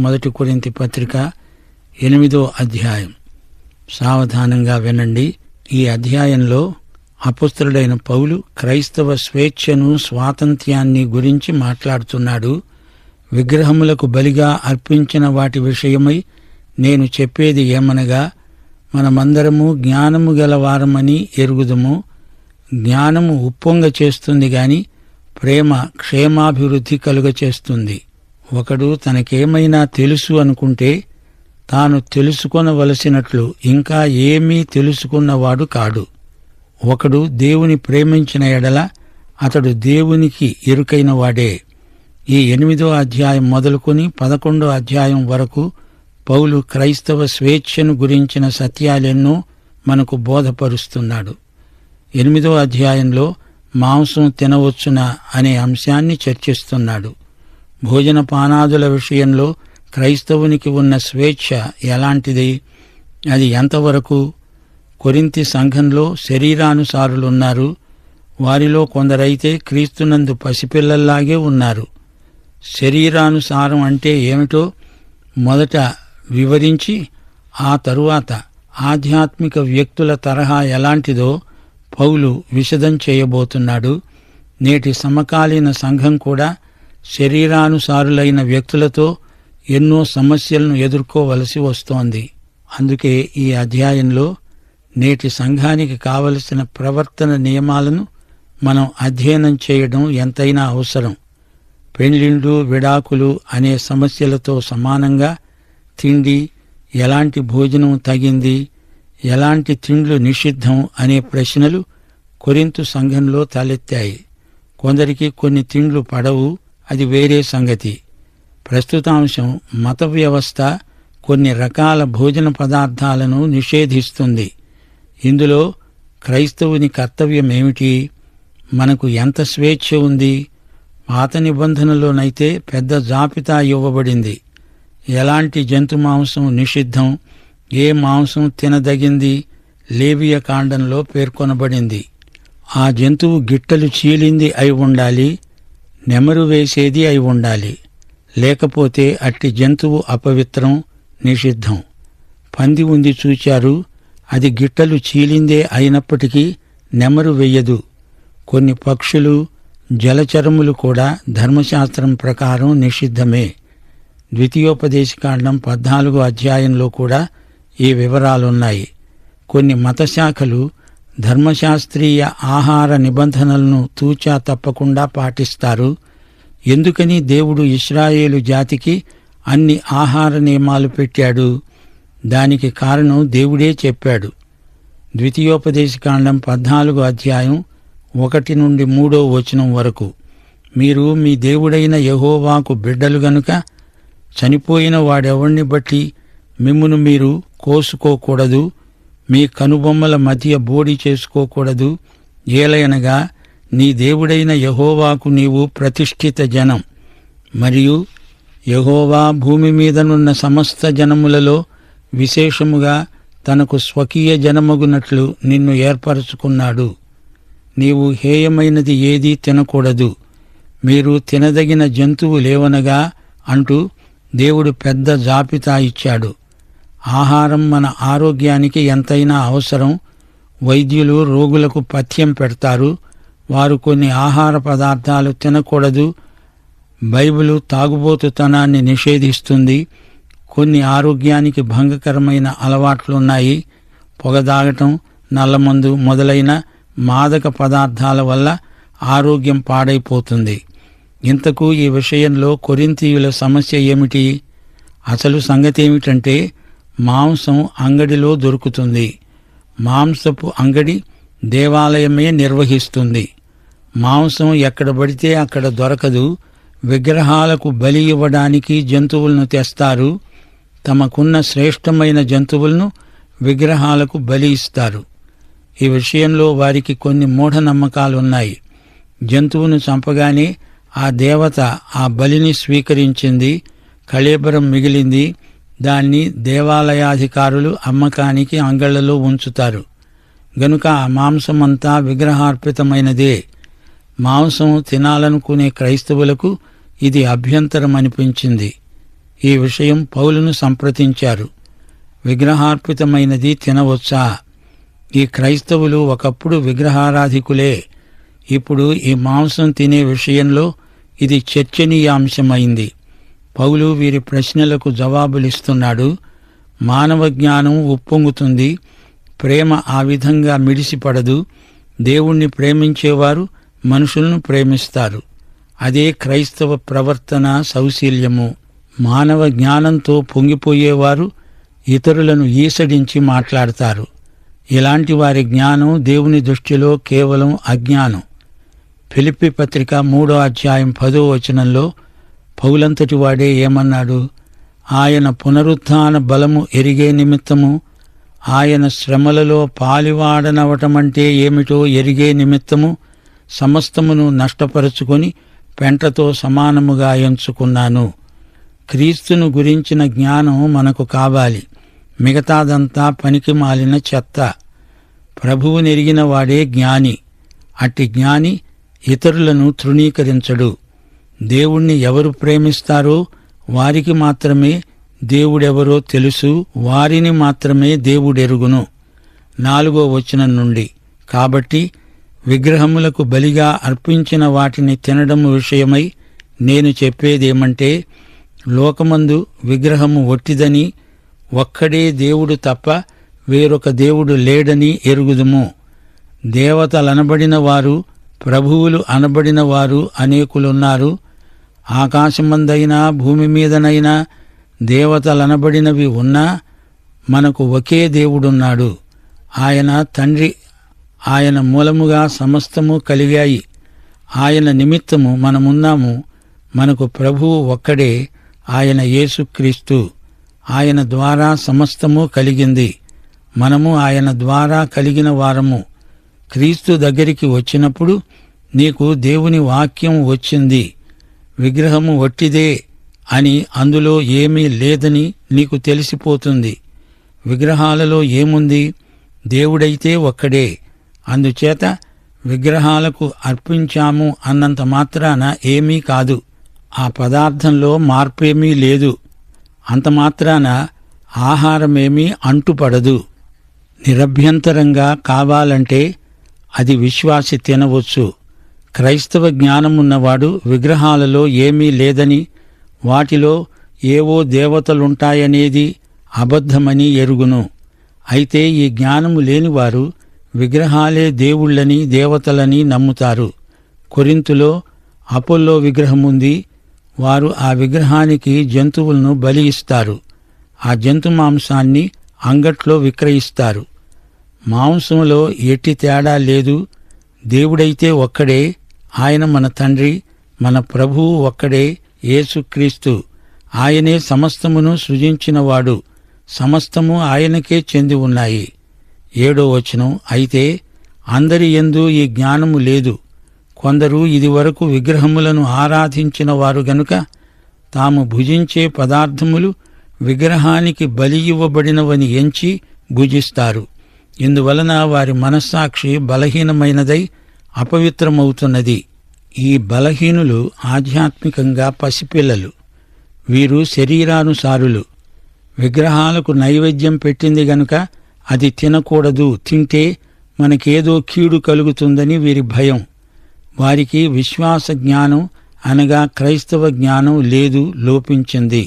మొదటి కొరింథీ పత్రిక 8వ అధ్యాయం. సావధానంగా వినండి. ఈ అధ్యాయంలో అపొస్తలుడైన పౌలు క్రైస్తవ స్వేచ్ఛను, స్వాతంత్ర్యాన్ని గురించి మాట్లాడుతున్నాడు. విగ్రహములకు బలిగా అర్పించిన వాటి విషయమై నేను చెప్పేది ఏమనగా, మనమందరము జ్ఞానము గలవారమని ఎరుగుదుము. జ్ఞానము ఉప్పొంగ చేస్తుంది గాని ప్రేమ క్షేమాభివృద్ధి కలుగచేస్తుంది. ఒకడు తనకేమైనా తెలుసు అనుకుంటే తాను తెలుసుకొనవలసినట్లు ఇంకా ఏమీ తెలుసుకున్నవాడు కాడు. ఒకడు దేవుని ప్రేమించిన ఎడల అతడు దేవునికి ఎరుకైన వాడే. ఈ 8వ అధ్యాయం మొదలుకొని 11వ అధ్యాయం వరకు పౌలు క్రైస్తవ స్వేచ్ఛను గురించిన సత్యాలెన్నో మనకు బోధపరుస్తున్నాడు. 8వ అధ్యాయంలో మాంసం తినవచ్చునా అనే అంశాన్ని చర్చిస్తున్నాడు. భోజన పానాదుల విషయంలో క్రైస్తవునికి ఉన్న స్వేచ్ఛ ఎలాంటిది? అది ఎంతవరకు? కొరింథీ సంఘంలో శరీరానుసారులున్నారు. వారిలో కొందరైతే క్రీస్తునందు పసిపిల్లల్లాగే ఉన్నారు. శరీరానుసారం అంటే ఏమిటో మొదట వివరించి ఆ తరువాత ఆధ్యాత్మిక వ్యక్తుల తరహా ఎలాంటిదో పౌలు విశదం చేయబోతున్నాడు. నేటి సమకాలీన సంఘం కూడా శరీరానుసారులైన వ్యక్తులతో ఎన్నో సమస్యలను ఎదుర్కోవలసి వస్తోంది. అందుకే ఈ అధ్యాయంలో నేటి సంఘానికి కావలసిన ప్రవర్తన నియమాలను మనం అధ్యయనం చేయడం ఎంతైనా అవసరం. పెండ్లిండ్లు, విడాకులు అనే సమస్యలతో సమానంగా తిండి, ఎలాంటి భోజనం తగింది, ఎలాంటి తిండ్లు నిషిద్ధం అనే ప్రశ్నలు కొరింథు సంఘంలో తలెత్తాయి. కొందరికి కొన్ని తిండ్లు పడవు, అది వేరే సంగతి. ప్రస్తుతాంశం మత వ్యవస్థ కొన్ని రకాల భోజన పదార్థాలను నిషేధిస్తుంది. ఇందులో క్రైస్తవుని కర్తవ్యమేమిటి? మనకు ఎంత స్వేచ్ఛ ఉంది? పాత నిబంధనలోనైతే పెద్ద జాబితా ఇవ్వబడింది. ఎలాంటి జంతు మాంసం నిషిద్ధం, ఏ మాంసం తినదగింది లేవియ కాండంలో పేర్కొనబడింది. ఆ జంతువు గిట్టలు చీలింది అయి ఉండాలి, నెమరు వేసేది అయి ఉండాలి. లేకపోతే అట్టి జంతువు అపవిత్రం, నిషిద్ధం. పంది ఉంది చూచారు, అది గిట్టలు చీలిందే అయినప్పటికీ నెమరు వెయ్యదు. కొన్ని పక్షులు, జలచరములు కూడా ధర్మశాస్త్రం ప్రకారం నిషిద్ధమే. ద్వితీయోపదేశకాండం 14వ అధ్యాయంలో కూడా ఈ వివరాలున్నాయి. కొన్ని మతశాఖలు ధర్మశాస్త్రీయ ఆహార నిబంధనలను తూచా తప్పకుండా పాటిస్తారు. ఎందుకని దేవుడు ఇశ్రాయేలు జాతికి అన్ని ఆహార నియమాలు పెట్టాడు? దానికి కారణం దేవుడే చెప్పాడు. ద్వితీయోపదేశకాండం 14వ అధ్యాయం 1 నుండి 3వ వచనం వరకు, మీరు మీ దేవుడైన యెహోవాకు బిడ్డలు గనుక చనిపోయిన వాడెవణ్ణి బట్టి మిమ్మును మీరు కోసుకోకూడదు, మీ కనుబొమ్మల మధ్య బోడి చేసుకోకూడదు. ఏలయనగా నీ దేవుడైన యెహోవాకు నీవు ప్రతిష్ఠిత జనం, మరియు యెహోవా భూమి మీదనున్న సమస్త జనములలో విశేషముగా తనకు స్వకీయ జనమగునట్లు నిన్ను ఏర్పరచుకున్నాడు. నీవు హేయమైనది ఏదీ తినకూడదు, మీరు తినదగిన జంతువు లేవనగా అంటూ దేవుడు పెద్ద జాబితా ఇచ్చాడు. ఆహారం మన ఆరోగ్యానికి ఎంతైనా అవసరం. వైద్యులు రోగులకు పథ్యం పెడతారు. వారు కొన్ని ఆహార పదార్థాలు తినకూడదు. బైబిలు తాగుబోతుతనాన్ని నిషేధిస్తుంది. కొన్ని ఆరోగ్యానికి భంగకరమైన అలవాట్లున్నాయి. పొగదాగటం, నల్లమందు మొదలైన మాదక పదార్థాల వల్ల ఆరోగ్యం పాడైపోతుంది. ఇంతకు ఈ విషయంలో కొరింథీయుల సమస్య ఏమిటి? అసలు సంగతి ఏమిటంటే, మాంసం అంగడిలో దొరుకుతుంది. మాంసపు అంగడి దేవాలయమే నిర్వహిస్తుంది. మాంసం ఎక్కడ పడితే అక్కడ దొరకదు. విగ్రహాలకు బలి ఇవ్వడానికి జంతువులను తెస్తారు. తమకున్న శ్రేష్టమైన జంతువులను విగ్రహాలకు బలి ఇస్తారు. ఈ విషయంలో వారికి కొన్ని మూఢనమ్మకాలున్నాయి. జంతువును చంపగానే ఆ దేవత ఆ బలిని స్వీకరించింది, కళేబరం మిగిలింది. దాన్ని దేవాలయాధికారులు అమ్మకానికి అంగళ్లలో ఉంచుతారు. గనుక ఆ మాంసమంతా విగ్రహార్పితమైనదే. మాంసం తినాలనుకునే క్రైస్తవులకు ఇది అభ్యంతరం అనిపించింది. ఈ విషయం పౌలును సంప్రదించారు. విగ్రహార్పితమైనది తినవచ్చా? ఈ క్రైస్తవులు ఒకప్పుడు విగ్రహారాధికులే. ఇప్పుడు ఈ మాంసం తినే విషయంలో ఇది చర్చనీయాంశమైంది. పౌలు వీరి ప్రశ్నలకు జవాబులిస్తున్నాడు. మానవ జ్ఞానం ఉప్పొంగుతుంది, ప్రేమ ఆ విధంగా మిడిసిపడదు. దేవుణ్ణి ప్రేమించేవారు మనుషులను ప్రేమిస్తారు. అదే క్రైస్తవ ప్రవర్తన సౌశీల్యము. మానవ జ్ఞానంతో పొంగిపోయేవారు ఇతరులను ఈసడించి మాట్లాడతారు. ఇలాంటి వారి జ్ఞానం దేవుని దృష్టిలో కేవలం అజ్ఞానం. ఫిలిప్పీ పత్రిక 3వ అధ్యాయం 10వ వచనంలో పౌలంతటి వాడే ఏమన్నాడు? ఆయన పునరుత్థాన బలము ఎరిగే నిమిత్తము, ఆయన శ్రమలలో పాలివాడనవటమంటే ఏమిటో ఎరిగే నిమిత్తము సమస్తమును నష్టపరుచుకొని పెంటతో సమానముగా ఎంచుకున్నాను. క్రీస్తును గురించిన జ్ఞానం మనకు కావాలి. మిగతాదంతా పనికి మాలిన చెత్త. ప్రభువునెరిగిన వాడే జ్ఞాని. అట్టి జ్ఞాని ఇతరులను తృణీకరించడు. దేవుణ్ణి ఎవరు ప్రేమిస్తారో వారికి మాత్రమే దేవుడెవరో తెలుసు, వారిని మాత్రమే దేవుడెరుగును. 4వ వచనం నుండి, కాబట్టి విగ్రహములకు బలిగా అర్పించిన వాటిని తినడం విషయమై నేను చెప్పేదేమంటే, లోకమందు విగ్రహము ఒట్టిదని, ఒక్కడే దేవుడు తప్ప వేరొక దేవుడు లేడని ఎరుగుదుము. దేవతలనబడిన వారు, ప్రభువులు అనబడిన వారు అనేకులున్నారు. ఆకాశమందైనా భూమి మీదనైనా దేవతలనబడినవి ఉన్నా మనకు ఒకే దేవుడున్నాడు. ఆయన తండ్రి. ఆయన మూలముగా సమస్తము కలిగాయి. ఆయన నిమిత్తము మనమున్నాము. మనకు ప్రభువు ఒక్కడే, ఆయన యేసుక్రీస్తు. ఆయన ద్వారా సమస్తము కలిగింది. మనము ఆయన ద్వారా కలిగిన వారము. క్రీస్తు దగ్గరికి వచ్చినప్పుడు నీకు దేవుని వాక్యం వచ్చింది. విగ్రహము వట్టిదే అని, అందులో ఏమీ లేదని నీకు తెలిసిపోతుంది. విగ్రహాలలో ఏముంది? దేవుడైతే ఒక్కడే. అందుచేత విగ్రహాలకు అర్పించాము అన్నంత మాత్రాన ఏమీ కాదు. ఆ పదార్థంలో మార్పేమీ లేదు. అంత మాత్రాన ఆహారమేమీ అంటుపడదు. నిరభ్యంతరంగా కావాలంటే అది విశ్వాసి తినవచ్చు. క్రైస్తవ జ్ఞానమున్నవాడు విగ్రహాలలో ఏమీ లేదని, వాటిలో ఏవో దేవతలుంటాయనేది అబద్ధమని ఎరుగును. అయితే ఈ జ్ఞానము లేనివారు విగ్రహాలే దేవుళ్ళని, దేవతలని నమ్ముతారు. కొరింతులో అపోల్లో విగ్రహముంది. వారు ఆ విగ్రహానికి జంతువులను బలి ఇస్తారు. ఆ జంతు మాంసాన్ని అంగట్లో విక్రయిస్తారు. మాంసంలో ఎట్టి తేడా లేదు. దేవుడైతే ఒక్కడే. ఆయన మన తండ్రి, మన ప్రభువు ఒక్కడే, యేసుక్రీస్తు. ఆయనే సమస్తమును సృజించినవాడు. సమస్తము ఆయనకే చెంది ఉన్నాయి. 7వ వచనం, అయితే అందరి యందు ఈ జ్ఞానము లేదు. కొందరు ఇదివరకు విగ్రహములను ఆరాధించిన వారు గనుక తాము భుజించే పదార్థములు విగ్రహానికి బలి ఇవ్వబడినవని ఎంచి భుజిస్తారు. ఇందువలన వారి మనస్సాక్షి బలహీనమైనదై అపవిత్రమవుతున్నది. ఈ బలహీనులు ఆధ్యాత్మికంగా పసిపిల్లలు. వీరు శరీరానుసారులు. విగ్రహాలకు నైవేద్యం పెట్టింది గనుక అది తినకూడదు, తింటే మనకేదో కీడు కలుగుతుందని వీరి భయం. వారికి విశ్వాస జ్ఞానం అనగా క్రైస్తవ జ్ఞానం లేదు, లోపించింది.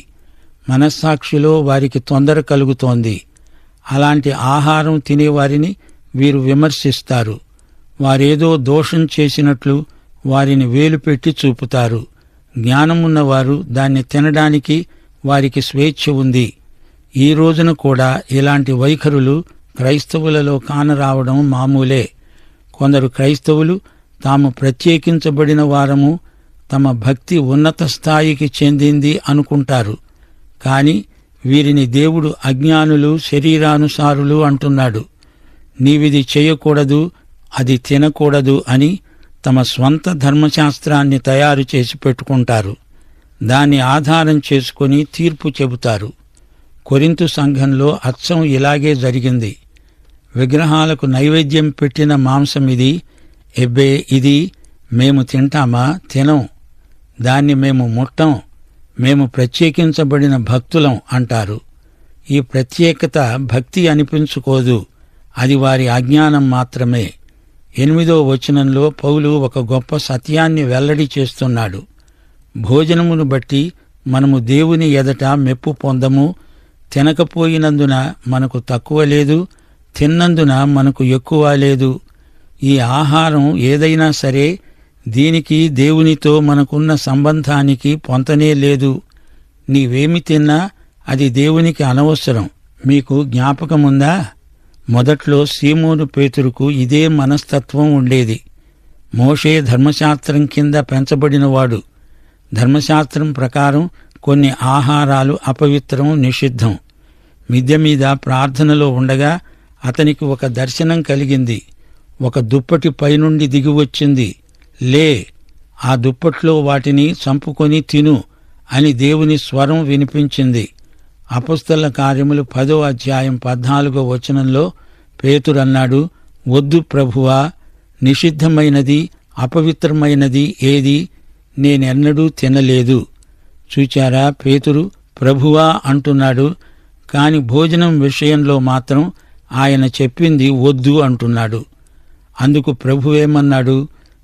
మనస్సాక్షిలో వారికి తొందర కలుగుతోంది. అలాంటి ఆహారం తినేవారిని వీరు విమర్శిస్తారు. వారేదో దోషం చేసినట్లు వారిని వేలుపెట్టి చూపుతారు. జ్ఞానమున్నవారు దాన్ని తినడానికి వారికి స్వేచ్ఛ ఉంది. ఈ రోజున కూడా ఇలాంటి వైఖరులు క్రైస్తవులలో కానరావడం మామూలే. కొందరు క్రైస్తవులు తాము ప్రత్యేకించబడిన వారము, తమ భక్తి ఉన్నత స్థాయికి చెందింది అనుకుంటారు. కాని వీరిని దేవుడు అజ్ఞానులు, శరీరానుసారులు అంటున్నాడు. నీవిది చేయకూడదు, అది తినకూడదు అని తమ స్వంత ధర్మశాస్త్రాన్ని తయారు చేసి పెట్టుకుంటారు. దాన్ని ఆధారం చేసుకుని తీర్పు చెబుతారు. కొరింతు సంఘంలో అచ్చం ఇలాగే జరిగింది. విగ్రహాలకు నైవేద్యం పెట్టిన మాంసమిది, ఎబ్బే ఇది మేము తింటామా? తినం. దాన్ని మేము ముట్టం. మేము ప్రత్యేకించబడిన భక్తులం అంటారు. ఈ ప్రత్యేకత భక్తి అనిపించుకోదు, అది వారి అజ్ఞానం మాత్రమే. 8వ వచనంలో పౌలు ఒక గొప్ప సత్యాన్ని వెల్లడి చేస్తున్నాడు. భోజనమును బట్టి మనము దేవుని ఎదట మెప్పు పొందము. తినకపోయినందున మనకు తక్కువ లేదు, తిన్నందున మనకు ఎక్కువ లేదు. ఈ ఆహారం ఏదైనా సరే, దీనికి దేవునితో మనకున్న సంబంధానికి పొంతనే లేదు. నీవేమి తిన్నా అది దేవునికి అనవసరం. మీకు జ్ఞాపకముందా? మొదట్లో సీమోను పేతురుకు ఇదే మనస్తత్వం ఉండేది. మోషే ధర్మశాస్త్రం కింద పెంచబడినవాడు. ధర్మశాస్త్రం ప్రకారం కొన్ని ఆహారాలు అపవిత్రం, నిషిద్ధం. మిద్దె మీద ప్రార్థనలో ఉండగా అతనికి ఒక దర్శనం కలిగింది. ఒక దుప్పటి పైనుండి దిగివచ్చింది. లే, ఆ దుప్పట్లో వాటిని చంపుకొని తిను అని దేవుని స్వరం వినిపించింది. అపొస్తలుల కార్యములు 10వ అధ్యాయం 14వ వచనంలో పేతురన్నాడు, వద్దు ప్రభువా, నిషిద్ధమైనది అపవిత్రమైనది ఏది నేనెన్నడూ తినలేదు. చూచారా, పేతురు ప్రభువా అంటున్నాడు, కాని భోజనం విషయంలో మాత్రం ఆయన చెప్పింది వద్దు అంటున్నాడు. అందుకు ప్రభువేమన్నాడు?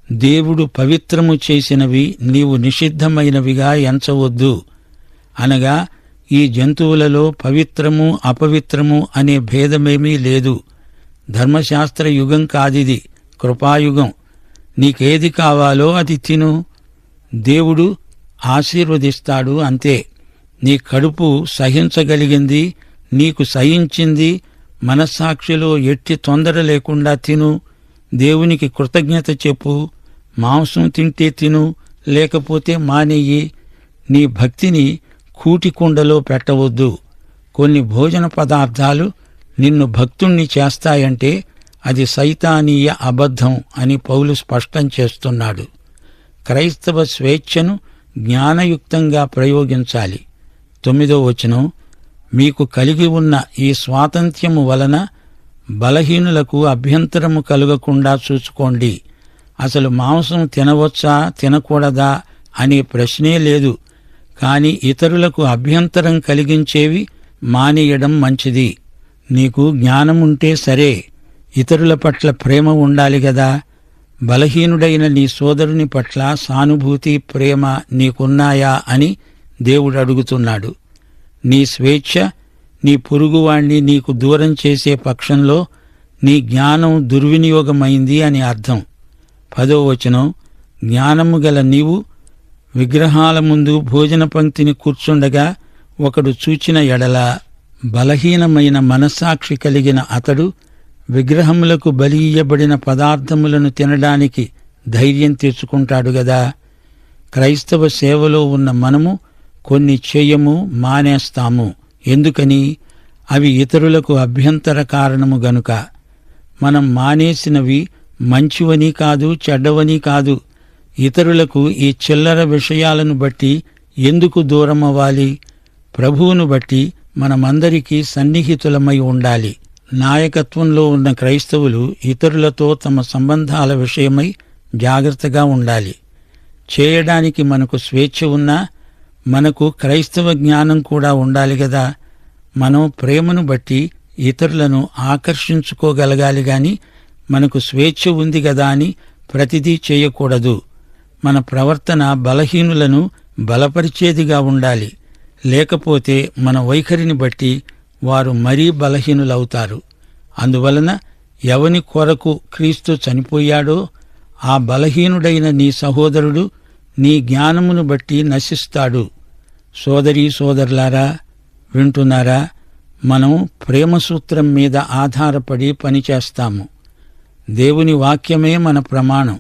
దేవుడు పవిత్రము చేసినవి నీవు నిషిద్ధమైనవిగా ఎంచవద్దు. అనగా ఈ జంతువులలో పవిత్రము అపవిత్రము అనే భేదమేమీ లేదు. ధర్మశాస్త్ర యుగం కాదిది, కృపాయుగం. నీకేది కావాలో అది తిను, దేవుడు ఆశీర్వదిస్తాడు, అంతే. నీ కడుపు సహించగలిగింది, నీకు సహించింది, మనస్సాక్షిలో ఎట్టి తొందర లేకుండా తిను. దేవునికి కృతజ్ఞత చెప్పు. మాంసం తింటే తిను, లేకపోతే మానేయి. నీ భక్తిని కూటికుండలో పెట్టవద్దు. కొన్ని భోజన పదార్థాలు నిన్ను భక్తుణ్ణి చేస్తాయంటే అది సైతానీయ అబద్ధం అని పౌలు స్పష్టం చేస్తున్నాడు. క్రైస్తవ స్వేచ్ఛను జ్ఞానయుక్తంగా ప్రయోగించాలి. 9వ వచనం, మీకు కలిగి ఉన్న ఈ స్వాతంత్ర్యము వలన బలహీనులకు అభ్యంతరము కలుగకుండా చూసుకోండి. అసలు మాంసం తినవచ్చా తినకూడదా అనే ప్రశ్నే లేదు. కాని ఇతరులకు అభ్యంతరం కలిగించేవి మానేయడం మంచిది. నీకు జ్ఞానముంటే సరే, ఇతరుల పట్ల ప్రేమ ఉండాలి గదా. బలహీనుడైన నీ సోదరుని పట్ల సానుభూతి, ప్రేమ నీకున్నాయా అని దేవుడు అడుగుతున్నాడు. నీ స్వేచ్ఛ నీ పొరుగువాణ్ణి నీకు దూరం చేసే పక్షంలో నీ జ్ఞానం దుర్వినియోగమైంది అని అర్థం. 10వ వచనం, జ్ఞానము గల నీవు విగ్రహాల ముందు భోజన పంక్తిని కూర్చుండగా ఒకడు చూచిన ఎడల, బలహీనమైన మనస్సాక్షి కలిగిన అతడు విగ్రహములకు బలి ఇయ్యబడిన పదార్థములను తినడానికి ధైర్యం తెచ్చుకుంటాడు గదా. క్రైస్తవ సేవలో ఉన్న మనము కొన్ని చేయము, మానేస్తాము. ఎందుకని? అవి ఇతరులకు అభ్యంతర కారణము గనుక. మనం మానేసినవి మంచివని కాదు, చెడ్డవని కాదు. ఇతరులకు ఈ చిల్లర విషయాలను బట్టి ఎందుకు దూరమవ్వాలి? ప్రభువును బట్టి మనమందరికీ సన్నిహితులమై ఉండాలి. నాయకత్వంలో ఉన్న క్రైస్తవులు ఇతరులతో తమ సంబంధాల విషయమై జాగ్రత్తగా ఉండాలి. చేయడానికి మనకు స్వేచ్ఛ ఉన్నా మనకు క్రైస్తవ జ్ఞానం కూడా ఉండాలి గదా. మనం ప్రేమను బట్టి ఇతరులను ఆకర్షించుకోగలగాలి గాని మనకు స్వేచ్ఛ ఉంది గదా అని ప్రతిదీ చేయకూడదు. మన ప్రవర్తన బలహీనులను బలపరిచేదిగా ఉండాలి. లేకపోతే మన వైఖరిని బట్టి వారు మరీ బలహీనులవుతారు. అందువలన ఎవని కొరకు క్రీస్తు చనిపోయాడో ఆ బలహీనుడైన నీ సహోదరుడు నీ జ్ఞానమును బట్టి నశిస్తాడు. సోదరీ సోదరులారా, వింటున్నారా? మనం ప్రేమసూత్రం మీద ఆధారపడి పనిచేస్తాము. దేవుని వాక్యమే మన ప్రమాణం,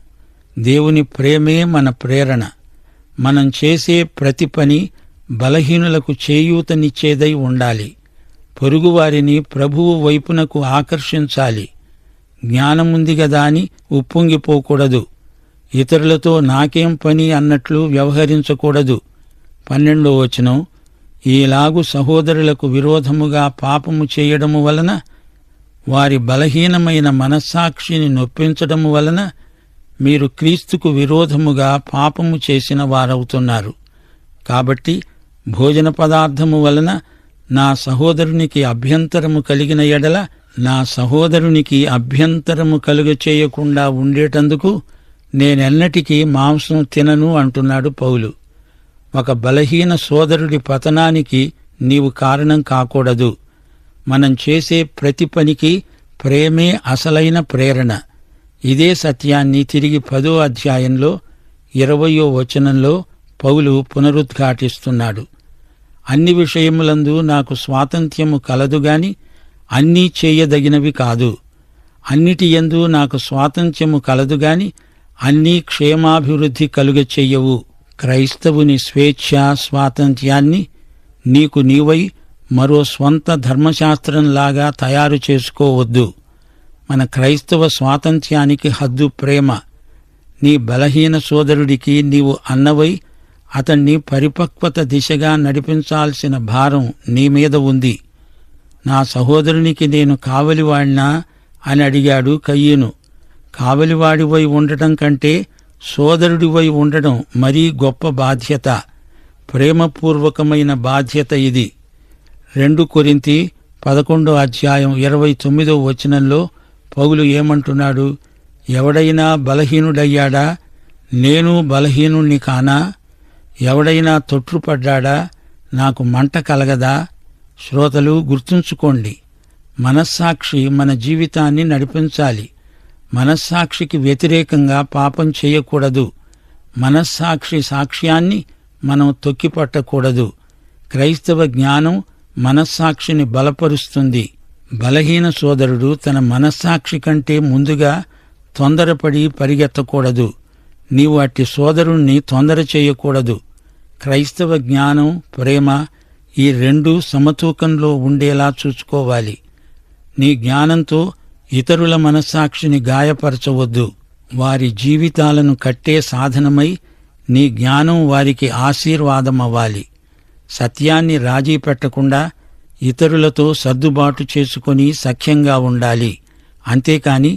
దేవుని ప్రేమే మన ప్రేరణ. మనం చేసే ప్రతి పని బలహీనులకు చేయూతనిచ్చేదై ఉండాలి. పొరుగువారిని ప్రభువు వైపునకు ఆకర్షించాలి. జ్ఞానముంది గదా అని ఉప్పొంగిపోకూడదు. ఇతరులతో నాకేం పని అన్నట్లు వ్యవహరించకూడదు. 12వ వచనం, ఈలాగు సహోదరులకు విరోధముగా పాపము చేయడము వలన, వారి బలహీనమైన మనస్సాక్షిని నొప్పించడము వలన మీరు క్రీస్తుకు విరోధముగా పాపము చేసిన వారవుతున్నారు. కాబట్టి భోజన పదార్థము వలన నా సహోదరునికి అభ్యంతరము కలిగిన ఎడల నా సహోదరునికి అభ్యంతరము కలుగచేయకుండా ఉండేటందుకు నేనెన్నటికీ మాంసం తినను అంటున్నాడు పౌలు. ఒక బలహీన సోదరుడి పతనానికి నీవు కారణం కాకూడదు. మనం చేసే ప్రతి పనికి ప్రేమే అసలైన ప్రేరణ. ఇదే సత్యాన్ని తిరిగి 10వ అధ్యాయంలో 20వ వచనంలో పౌలు పునరుద్ఘాటిస్తున్నాడు. అన్ని విషయములందు నాకు స్వాతంత్ర్యము కలదుగాని అన్నీ చేయదగినవి కాదు. అన్నిటియందు నాకు స్వాతంత్ర్యము కలదుగాని అన్నీ క్షేమాభివృద్ధి కలుగచెయ్యవు. క్రైస్తవుని స్వేచ్ఛ స్వాతంత్ర్యాన్ని నీకు నీవై మరో స్వంత ధర్మశాస్త్రంలాగా తయారు చేసుకోవద్దు. మన క్రైస్తవ స్వాతంత్ర్యానికి హద్దు ప్రేమ. నీ బలహీన సోదరుడికి నీవు అన్నవై అతణ్ణి పరిపక్వత దిశగా నడిపించాల్సిన భారం నీ మీద ఉంది. నా సహోదరునికి నేను కావలివాణ్ణా అని అడిగాడు కయీను. కావలివాడివై ఉండటం కంటే సోదరుడివై ఉండడం మరీ గొప్ప బాధ్యత, ప్రేమపూర్వకమైన బాధ్యత ఇది. 2 కొరింథీ 11వ అధ్యాయం 29వ వచనంలో పౌలు ఏమంటున్నాడు? ఎవడైనా బలహీనుడయ్యాడా? నేను బలహీనుణ్ణి కానా? ఎవడైనా తొట్రుపడ్డాడా? నాకు మంట కలగదా? శ్రోతలు గుర్తుంచుకోండి, మనస్సాక్షి మన జీవితాన్ని నడిపించాలి. మనస్సాక్షికి వ్యతిరేకంగా పాపం చేయకూడదు. మనస్సాక్షి సాక్ష్యాన్ని మనం తొక్కిపట్టకూడదు. క్రైస్తవ జ్ఞానం మనస్సాక్షిని బలపరుస్తుంది. బలహీన సోదరుడు తన మనస్సాక్షి కంటే ముందుగా తొందరపడి పరిగెత్తకూడదు. నీవు అట్టి సోదరుణ్ణి తొందర చేయకూడదు. క్రైస్తవ జ్ఞానం, ప్రేమ ఈ 2 సమతూకంలో ఉండేలా చూసుకోవాలి. నీ జ్ఞానంతో ఇతరుల మనస్సాక్షిని గాయపరచవద్దు. వారి జీవితాలను కట్టే సాధనమై నీ జ్ఞానం వారికి ఆశీర్వాదమవ్వాలి. సత్యాన్ని రాజీ పెట్టకుండా ఇతరులతో సర్దుబాటు చేసుకుని సఖ్యంగా ఉండాలి. అంతేకాని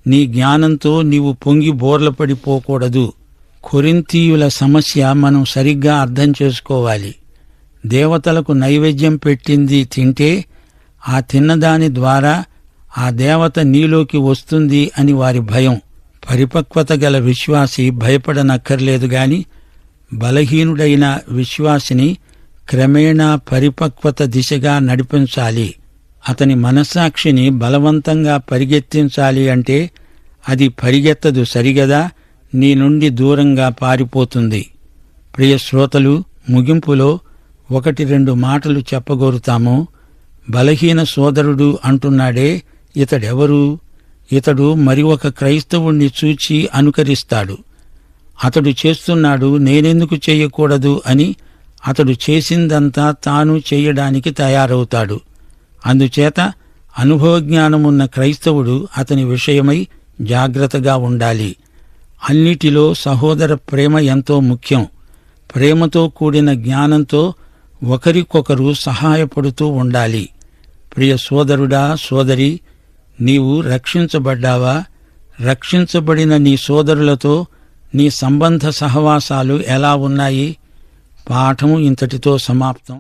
నీ జ్ఞానంతో నీవు పొంగి బోర్లపడిపోకూడదు. కొరింథీయుల సమస్య మనం సరిగ్గా అర్థం చేసుకోవాలి. దేవతలకు నైవేద్యం పెట్టింది తింటే ఆ తిన్నదాని ద్వారా ఆ దేవత నీలోకి వస్తుంది అని వారి భయం. పరిపక్వత గల విశ్వాసి భయపడనక్కర్లేదు గాని బలహీనుడైన విశ్వాసిని క్రమేణా పరిపక్వత దిశగా నడిపించాలి. అతని మనస్సాక్షిని బలవంతంగా పరిగెత్తించాలి అంటే అది పరిగెత్తదు సరిగదా, నీ నుండి దూరంగా పారిపోతుంది. ప్రియ శ్రోతలు, ముగింపులో 1-2 మాటలు చెప్పగోరుతాము. బలహీన సోదరుడు అంటున్నాడే, ఇతడెవరు? ఇతడు మరి ఒక క్రైస్తవుణ్ణి చూచి అనుకరిస్తాడు. అతడు చేస్తున్నాడు, నేనెందుకు చేయకూడదు అని అతడు చేసిందంతా తాను చేయడానికి తయారవుతాడు. అందుచేత అనుభవజ్ఞానమున్న క్రైస్తవుడు అతని విషయమై జాగ్రత్తగా ఉండాలి. అన్నిటిలో సహోదర ప్రేమ ఎంతో ముఖ్యం. ప్రేమతో కూడిన జ్ఞానంతో ఒకరికొకరు సహాయపడుతూ ఉండాలి. ప్రియ సోదరుడా, సోదరి, నీవు రక్షించబడ్డావా? రక్షించబడిన నీ సోదరులతో నీ సంబంధ సహవాసాలు ఎలా ఉన్నాయి? పాఠం ఇంతటితో సమాప్తం.